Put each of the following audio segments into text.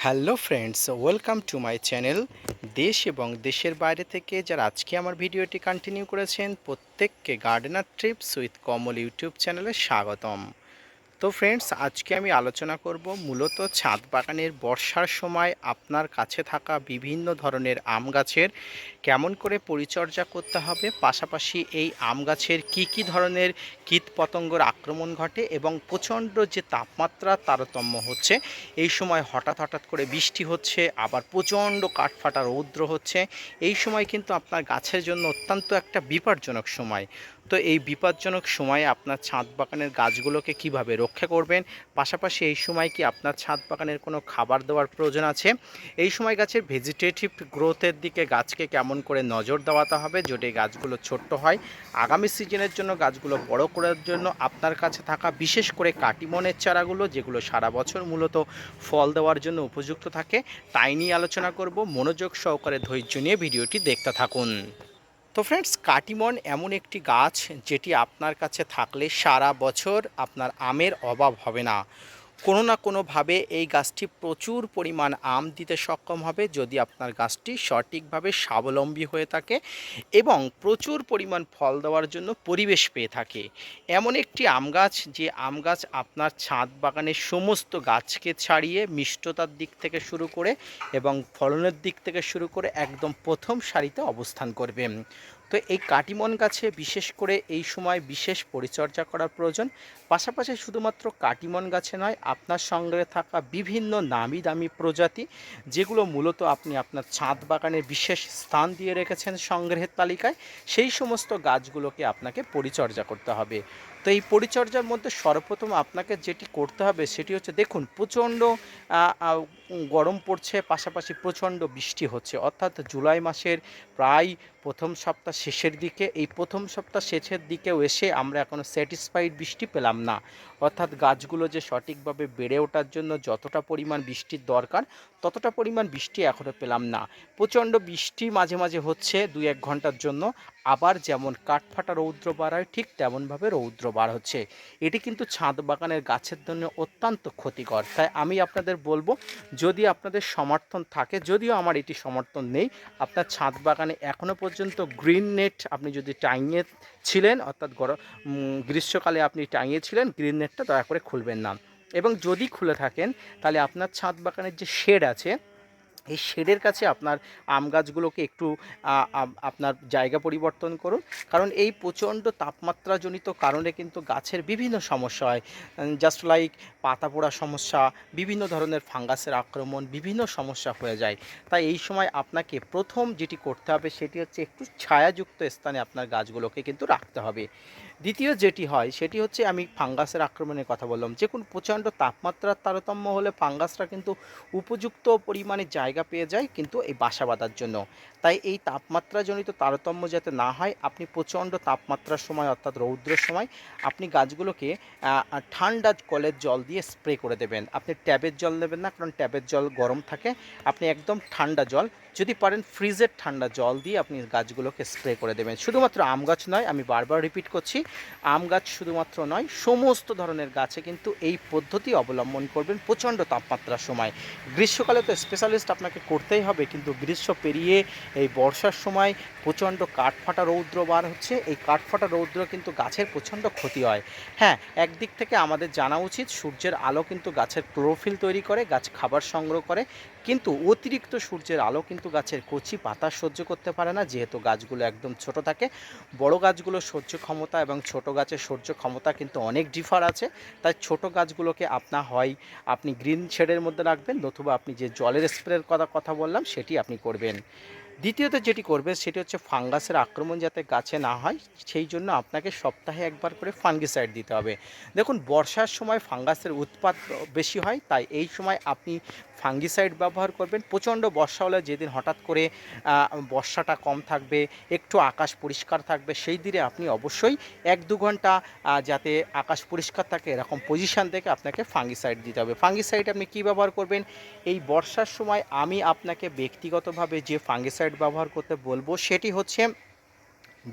Hello friends, welcome to my channel. দেশ এবং দেশের বাইরে থেকে যারা আজকে আমার ভিডিওটি কন্টিনিউ করেছেন প্রত্যেককে gardener TRIPS with Kamal YouTube চ্যানেলে স্বাগতম। তো ফ্রেন্ডস, আজকে আমি আলোচনা করব মূলত ছাদ বাগানের বর্ষার সময় আপনার কাছে থাকা বিভিন্ন ধরনের আম গাছের কেমন করে পরিচর্যা করতে হবে, পাশাপাশি এই আম গাছের কী ধরনের কীটপতঙ্গর আক্রমণ ঘটে এবং প্রচণ্ড যে তাপমাত্রার তারতম্য হচ্ছে, এই সময় হঠাৎ হঠাৎ করে বৃষ্টি হচ্ছে, আবার প্রচণ্ড কাঠফাটা রৌদ্র হচ্ছে। এই সময় কিন্তু আপনার গাছের জন্য অত্যন্ত একটা বিপজ্জনক সময়। তো এই বিপজ্জনক সময়ে আপনার ছাদ বাগানের গাছগুলোকে কিভাবে রক্ষা করবেন, পাশাপাশি এই সময় কি আপনার ছাদ বাগানের কোনো খাবার দেওয়ার প্রয়োজন আছে, এই সময় গাছের ভেজিটেটিভ গ্রোথের দিকে গাছকে কেমন করে নজর দেওয়াতে হবে যদি গাছগুলো ছোট্ট হয়, আগামী সিজনের জন্য গাছগুলো বড় করার জন্য আপনার কাছে থাকা বিশেষ করে কাটিমনের চারাগুলো যেগুলো সারা বছর মূলত ফল দেওয়ার জন্য উপযুক্ত থাকে, তাই নিয়ে আলোচনা করব। মনোযোগ সহকারে ধৈর্য নিয়ে ভিডিওটি দেখতে থাকুন। তো ফ্রেন্ডস, কাটিমন এমন একটি গাছ যেটি আপনার কাছে থাকলে সারা বছর আপনার আমের অভাব হবে না। কোনো না কোনোভাবে এই গাছটি প্রচুর পরিমাণ আম দিতে সক্ষম হবে যদি আপনার গাছটি সঠিকভাবে স্বাবলম্বী হয়ে থাকে এবং প্রচুর পরিমাণ ফল দেওয়ার জন্য পরিবেশ পেয়ে থাকে। এমন একটি আম গাছ যে আম গাছ আপনার ছাদ বাগানের সমস্ত গাছকে ছাড়িয়ে মিষ্টতার দিক থেকে শুরু করে এবং ফলনের দিক থেকে শুরু করে একদম প্রথম সারিতে অবস্থান করবে। তো এই কাটিমন গাছে বিশেষ করে এই সময় বিশেষ পরিচর্যা করার প্রয়োজন। পাশাপাশি শুধুমাত্র কাটিমন গাছে নয়, আপনার সঙ্গে থাকা বিভিন্ন নামি দামি প্রজাতি যেগুলো মূলত আপনি আপনার ছাদ বাগানে বিশেষ স্থান দিয়ে রেখেছেন সংগ্রহের তালিকায়, সেই সমস্ত গাছগুলোকে আপনাকে পরিচর্যা করতে হবে। তো এই পরিচর্যার মধ্যে সর্বপ্রথম আপনাকে যেটি করতে হবে সেটি হচ্ছে, দেখুন প্রচণ্ড গরম পড়ছে, পাশাপাশি প্রচণ্ড বৃষ্টি হচ্ছে, অর্থাৎ জুলাই মাসের প্রায় প্রথম সপ্তাহ শেষের দিকে। এই প্রথম সপ্তাহ শেষের দিকেও এসে আমরা এখনও স্যাটিসফাইড বৃষ্টি পেলাম না, অর্থাৎ গাছগুলো যে সঠিকভাবে বেড়ে ওঠার জন্য যতটা পরিমাণ বৃষ্টির দরকার ততটা পরিমাণ বৃষ্টি এখনও পেলাম না। প্রচণ্ড বৃষ্টি মাঝে মাঝে হচ্ছে 2-1 ঘন্টার জন্য, আবার যেমন কাঠফাটা রৌদ্র বার হয় ঠিক তেমনভাবে রৌদ্র বার হচ্ছে। এটি কিন্তু ছাদ বাগানের গাছের জন্য অত্যন্ত ক্ষতিকর। তাই আমি আপনাদের বলবো, যদি আপনাদের সমর্থন থাকে, যদিও আমার এটি সমর্থন নেই, আপনার ছাদ বাগানে এখনও পর্যন্ত গ্রিন নেট আপনি যদি টাঙিয়ে ছিলেন, অর্থাৎ গ্রীষ্মকালে আপনি টাঙিয়েছিলেন, গ্রিন নেটটা দয়া করে খুলবেন না। এবং যদি খুলে থাকেন তাহলে আপনার ছাদ বাগানের যে শেড আছে, এই শেডের কাছে আপনার আম গাছগুলোকে একটু আপনার জায়গা পরিবর্তন করুন। কারণ এই প্রচণ্ড তাপমাত্রাজনিত কারণে কিন্তু গাছের বিভিন্ন সমস্যা হয়, জাস্ট লাইক পাতা পোড়া সমস্যা, বিভিন্ন ধরনের ফাঙ্গাসের আক্রমণ, বিভিন্ন সমস্যা হয়ে যায়। তাই এই সময় আপনাকে প্রথম যেটি করতে হবে সেটি হচ্ছে একটু ছায়াযুক্ত স্থানে আপনার গাছগুলোকে কিন্তু রাখতে হবে। দ্বিতীয় যেটি হয় সেটি হচ্ছে, আমি ফাঙ্গাসের আক্রমণের কথা বললাম, যে কোনো প্রচণ্ড তাপমাত্রার তারতম্য হলে ফাঙ্গাসরা কিন্তু উপযুক্ত পরিমাণে জায়গা পেয়ে যায় কিন্তু এই বাসা বাঁধার জন্য। তাই এই তাপমাত্রাজনিত তারতম্য যাতে না হয়, আপনি প্রচণ্ড তাপমাত্রার সময় অর্থাৎ রৌদ্রের সময় আপনি গাছগুলোকে ঠান্ডা কলের জল দিয়ে স্প্রে করে দেবেন। আপনি ট্যাবের জল নেবেন না, কারণ ট্যাবের জল গরম থাকে। আপনি একদম ঠান্ডা জল, যদি পারেন ফ্রিজের ঠান্ডা জল দিয়ে আপনি গাছগুলোকে স্প্রে করে দেবেন। শুধুমাত্র আম গাছ নয়, আমি বারবার রিপিট করছি, আম গাছ শুধুমাত্র নয়, সমস্ত ধরনের গাছে কিন্তু এই পদ্ধতি অবলম্বন করবেন প্রচণ্ড তাপমাত্রার সময়। গ্রীষ্মকালে তো স্পেশালিস্ট আপনাকে করতেই হবে, কিন্তু গ্রীষ্ম পেরিয়ে এই বর্ষার সময় প্রচণ্ড কাঠফাটা রৌদ্র বার হচ্ছে। এই কাঠফাটা রৌদ্র কিন্তু গাছের প্রচণ্ড ক্ষতি হয়। হ্যাঁ, একদিক থেকে আমাদের জানা উচিত সূর্যের আলো কিন্তু গাছের ক্লোরোফিল তৈরি করে, গাছ খাবার সংগ্রহ করে, কিন্তু অতিরিক্ত সূর্যের আলো কিন্তু গাছের কচি পাতা সহ্য করতে পারে না, যেহেতু গাছগুলো একদম ছোট থাকে। বড় গাছগুলোর সহ্য ক্ষমতা এবং ছোট গাছের সহ্য ক্ষমতা কিন্তু অনেক ডিফার আছে। তাই ছোট গাছগুলোকে আপনি গ্রিন শেডের মধ্যে রাখবেন, নতুবা আপনি যে জলের স্প্রের কথা বললাম সেটি আপনি করবেন। দ্বিতীয়ত যেটি করবেন সেটি হচ্ছে, ফাঙ্গাসের আক্রমণ যাতে গাছে না হয় সেই জন্য আপনাকে সপ্তাহে একবার করে ফাঙ্গিসাইড দিতে হবে। দেখুন, বর্ষার সময় ফাঙ্গাসের উৎপাত বেশি হয়, তাই এই সময় আপনি ফাঙ্গিসাইড ব্যবহার করবেন। প্রচণ্ড বর্ষা হলে, যেদিন হঠাৎ করে বর্ষাটা কম থাকবে, একটু আকাশ পরিষ্কার থাকবে, সেই দিনে আপনি অবশ্যই 1-2 ঘন্টা যাতে আকাশ পরিষ্কার থাকে এরকম পজিশান থেকে আপনাকে ফাঙ্গিসাইড দিতে হবে। ফাঙ্গিসাইড আপনি কী ব্যবহার করবেন? এই বর্ষার সময় আমি আপনাকে ব্যক্তিগতভাবে যে ফাঙ্গিসাইড ব্যবহার করতে বলবো সেটি হচ্ছে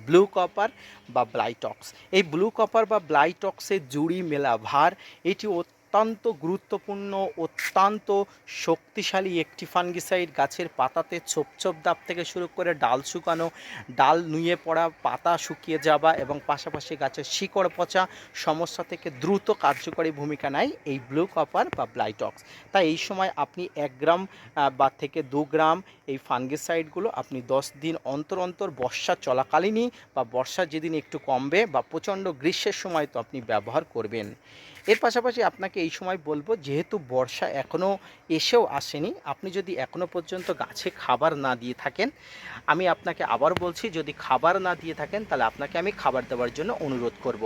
ব্লু কপার বা ব্লাইটক্স। এই ব্লু কপার বা ব্লাইটক্সের জুড়ি মেলা ভার, এটি অত্যন্ত গুরুত্বপূর্ণ, অত্যন্ত শক্তিশালী একটি ফাঙ্গিসাইড। গাছের পাতাতে ছোপ ছোপ দাগ থেকে শুরু করে ডাল শুকানো, ডাল নুয়ে পড়া, পাতা শুকিয়ে যাওয়া এবং পাশাপাশি গাছের শিকড় পচা সমস্যা থেকে দ্রুত কার্যকরী ভূমিকা নেয় এই ব্লু কপার বা ব্লাইটক্স। তাই এই সময় আপনি 1 গ্রাম বা থেকে 2 গ্রাম এই ফাঙ্গিসাইডগুলো আপনি 10 দিন অন্তর অন্তর বর্ষা চলাকালীনই বা বর্ষা যেদিন একটু কমবে বা প্রচণ্ড গ্রীষ্মের সময় তো আপনি ব্যবহার করবেন। এর পাশাপাশি আপনাকে এই সময় বলবো, যেহেতু বর্ষা এখনও এসেও আসেনি, আপনি যদি এখনও পর্যন্ত গাছে খাবার না দিয়ে থাকেন, আমি আপনাকে আবার বলছি, যদি খাবার না দিয়ে থাকেন তাহলে আপনাকে আমি খাবার দেওয়ার জন্য অনুরোধ করব।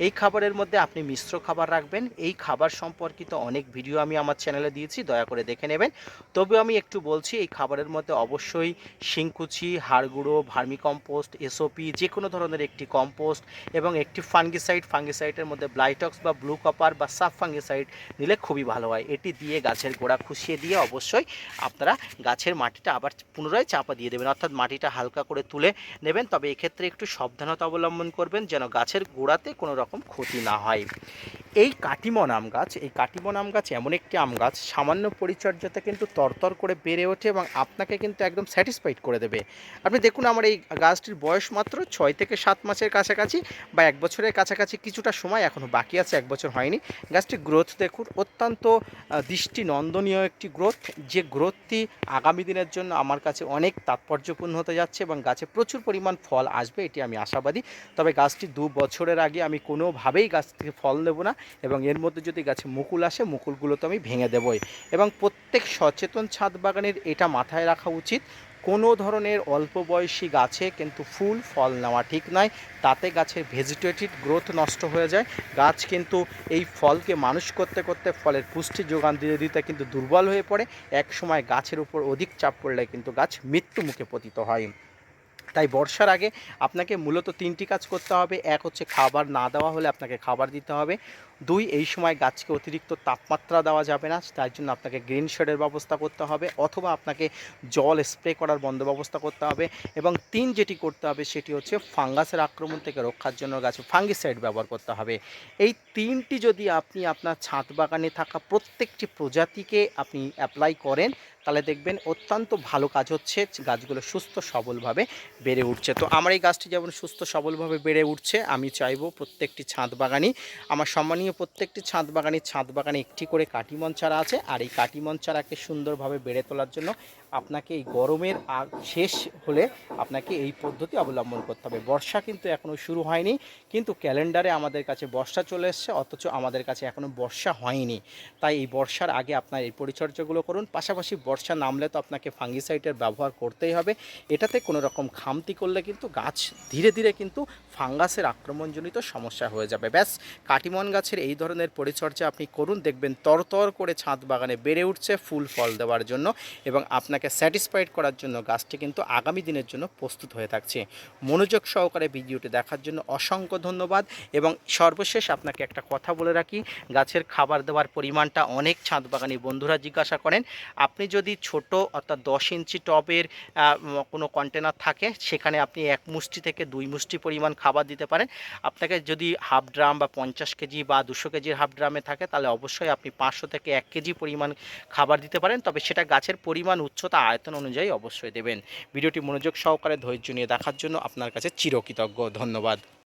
এই খাবারের মধ্যে আপনি মিশ্র খাবার রাখবেন। এই খাবার সম্পর্কিত অনেক ভিডিও আমি আমার চ্যানেলে দিয়েছি, দয়া করে দেখে নেবেন। তবে আমি একটু বলছি, এই খাবারের মধ্যে অবশ্যই শিংকুচি, হাড় গুঁড়ো, ভার্মিকম্পোস্ট, এসওপি, যে কোনো ধরনের একটি কম্পোস্ট এবং একটি ফাঙ্গিসাইডের মধ্যে ব্লাইটক্স বা ব্লু কপার বা সাব ফাঙ্গিসাইড নিলে খুবই ভালো হয়। এটি দিয়ে গাছের গোড়া খুশিয়ে দিয়ে অবশ্যই আপনারা গাছের মাটিটা আবার পুনরায় চাপা দিয়ে দেবেন, অর্থাৎ মাটিটা হালকা করে তুলে নেবেন। তবে এক্ষেত্রে একটু সাবধানতা অবলম্বন করবেন যেন গাছের গোড়াতে কোনো রকম ক্ষতি না হয়। এই কাটিমন আম গাছ, এই কাটিমন আম গাছ এমন একটি আম গাছ, সামান্য পরিচর্যাতে কিন্তু তরতর করে বেড়ে ওঠে এবং আপনাকে কিন্তু একদম স্যাটিসফাইড করে দেবে। আপনি দেখুন, আমার এই গাছটির বয়স মাত্র 6 থেকে 7 মাসের কাছাকাছি বা 1 বছরের কাছাকাছি কিছুটা সময় এখনও বাকি আছে, 1 বছর হয়নি। গাছটির গ্রোথ দেখুন, অত্যন্ত দৃষ্টি নন্দনীয় একটি গ্রোথ, যে গ্রোথটি আগামী দিনের জন্য আমার কাছে অনেক তাৎপর্যপূর্ণ হতে যাচ্ছে এবং গাছে প্রচুর পরিমাণ ফল আসবে, এটি আমি আশাবাদী। তবে গাছটি 2 বছরের আগে আমি কোনোভাবেই গাছ থেকে ফল নেব না এবং এর মধ্যে যদি গাছে মুকুল আসে, মুকুলগুলো তো আমি ভেঙে দেবই। এবং প্রত্যেক সচেতন ছাদ বাগানের এটা মাথায় রাখা উচিত, কোনো ধরনের অল্প বয়সী গাছে কিন্তু ফুল ফল নেওয়া ঠিক নয়, তাতে গাছের ভেজিটেটিভ গ্রোথ নষ্ট হয়ে যায়। গাছ কিন্তু এই ফলকে মানুষ করতে করতে ফলের পুষ্টি যোগান দিতে দিতে কিন্তু দুর্বল হয়ে পড়ে, এক সময় গাছের উপর অধিক চাপ পড়লে কিন্তু গাছ মৃত্যু মুখে পতিত হয়। তাই বর্ষার আগে আপনাকে মূলত 3টি কাজ করতে হবে। 1 হচ্ছে খাবার না দেওয়া হলে আপনাকে খাবার দিতে হবে। 2, এই সময় গাছকে অতিরিক্ত তাপমাত্রা দেওয়া যাবে না, তার জন্য আপনাকে গ্রিন শেডের ব্যবস্থা করতে হবে অথবা আপনাকে জল স্প্রে করার ব্যবস্থা করতে হবে। এবং 3, যেটি করতে হবে সেটি হচ্ছে ফাঙ্গাসের আক্রমণ থেকে রক্ষার জন্য গাছে ফাঙ্গিসাইড ব্যবহার করতে হবে। এই 3টি যদি আপনি আপনার ছাদ বাগানে থাকা প্রত্যেকটি প্রজাতিকে আপনি অ্যাপ্লাই করেন, তাহলে দেখবেন অত্যন্ত ভালো কাজ হচ্ছে, গাছগুলো সুস্থ সবলভাবে বেড়ে উঠছে। তো আমার এই গাছটি যেমন সুস্থ সবলভাবে বেড়ে উঠছে, আমি চাইবো প্রত্যেকটি ছাদ বাগানই, আমার সম্মানীয় প্রত্যেকটি ছাদ বাগানে একটি করে কাটিমন চারা আছে, আর এই কাটিমন চারাকে সুন্দরভাবে বেড়ে তোলার জন্য আপনাকে এই গরমের শেষ হলে আপনাকে এই পদ্ধতি অবলম্বন করতে হবে। বর্ষা কিন্তু এখনও শুরু হয়নি, কিন্তু ক্যালেন্ডারে আমাদের কাছে বর্ষা চলে এসছে, অথচ আমাদের কাছে এখনও বর্ষা হয়নি। তাই এই বর্ষার আগে আপনার এই পরিচর্যাগুলো করুন। পাশাপাশি বর্ষা নামলে তো আপনাকে ফাঙ্গিসাইডের ব্যবহার করতেই হবে। এটাতে কোনো রকম খামতি করলে কিন্তু গাছ ধীরে ধীরে কিন্তু ফাঙ্গাসের আক্রমণজনিত সমস্যা হয়ে যাবে। ব্যাস, কাটিমন গাছের এই ধরনের পরিচর্যা আপনি করুন, দেখবেন তরতর করে ছাদ বাগানে বেড়ে উঠছে ফুল ফল দেওয়ার জন্য এবং আপনাকে স্যাটিসফাইড করার জন্য গাছটি কিন্তু আগামী দিনের জন্য প্রস্তুত হয়ে থাকছে। মনোযোগ সহকারে ভিডিওটি দেখার জন্য অসংখ্য ধন্যবাদ। এবং সর্বশেষ আপনাকে একটা কথা বলে রাখি, গাছের খাবার দেওয়ার পরিমাণটা অনেক ছাদ বাগানি বন্ধুরা জিজ্ঞাসা করেন। আপনি যদি ছোট অর্থাৎ 10 ইঞ্চি টবের কোনো কন্টেনার থাকে, সেখানে আপনি 1 মুষ্টি থেকে 2 মুষ্টি পরিমাণ খাবার দিতে পারেন। আপনাকে যদি হাফ ড্রাম বা 50 কেজি বা 200 কেজির হাফ ড্রামে থাকে, তাহলে অবশ্যই আপনি 500 থেকে 1 কেজি পরিমাণ খাবার দিতে পারেন, তবে সেটা গাছের পরিমাণ, উচ্চতা, আয়তন অনুযায়ী অবশ্যই দেবেন। ভিডিওটি মনোযোগ সহকারে ধৈর্য নিয়ে দেখার জন্য আপনার কাছে চিরকৃতজ্ঞ। ধন্যবাদ।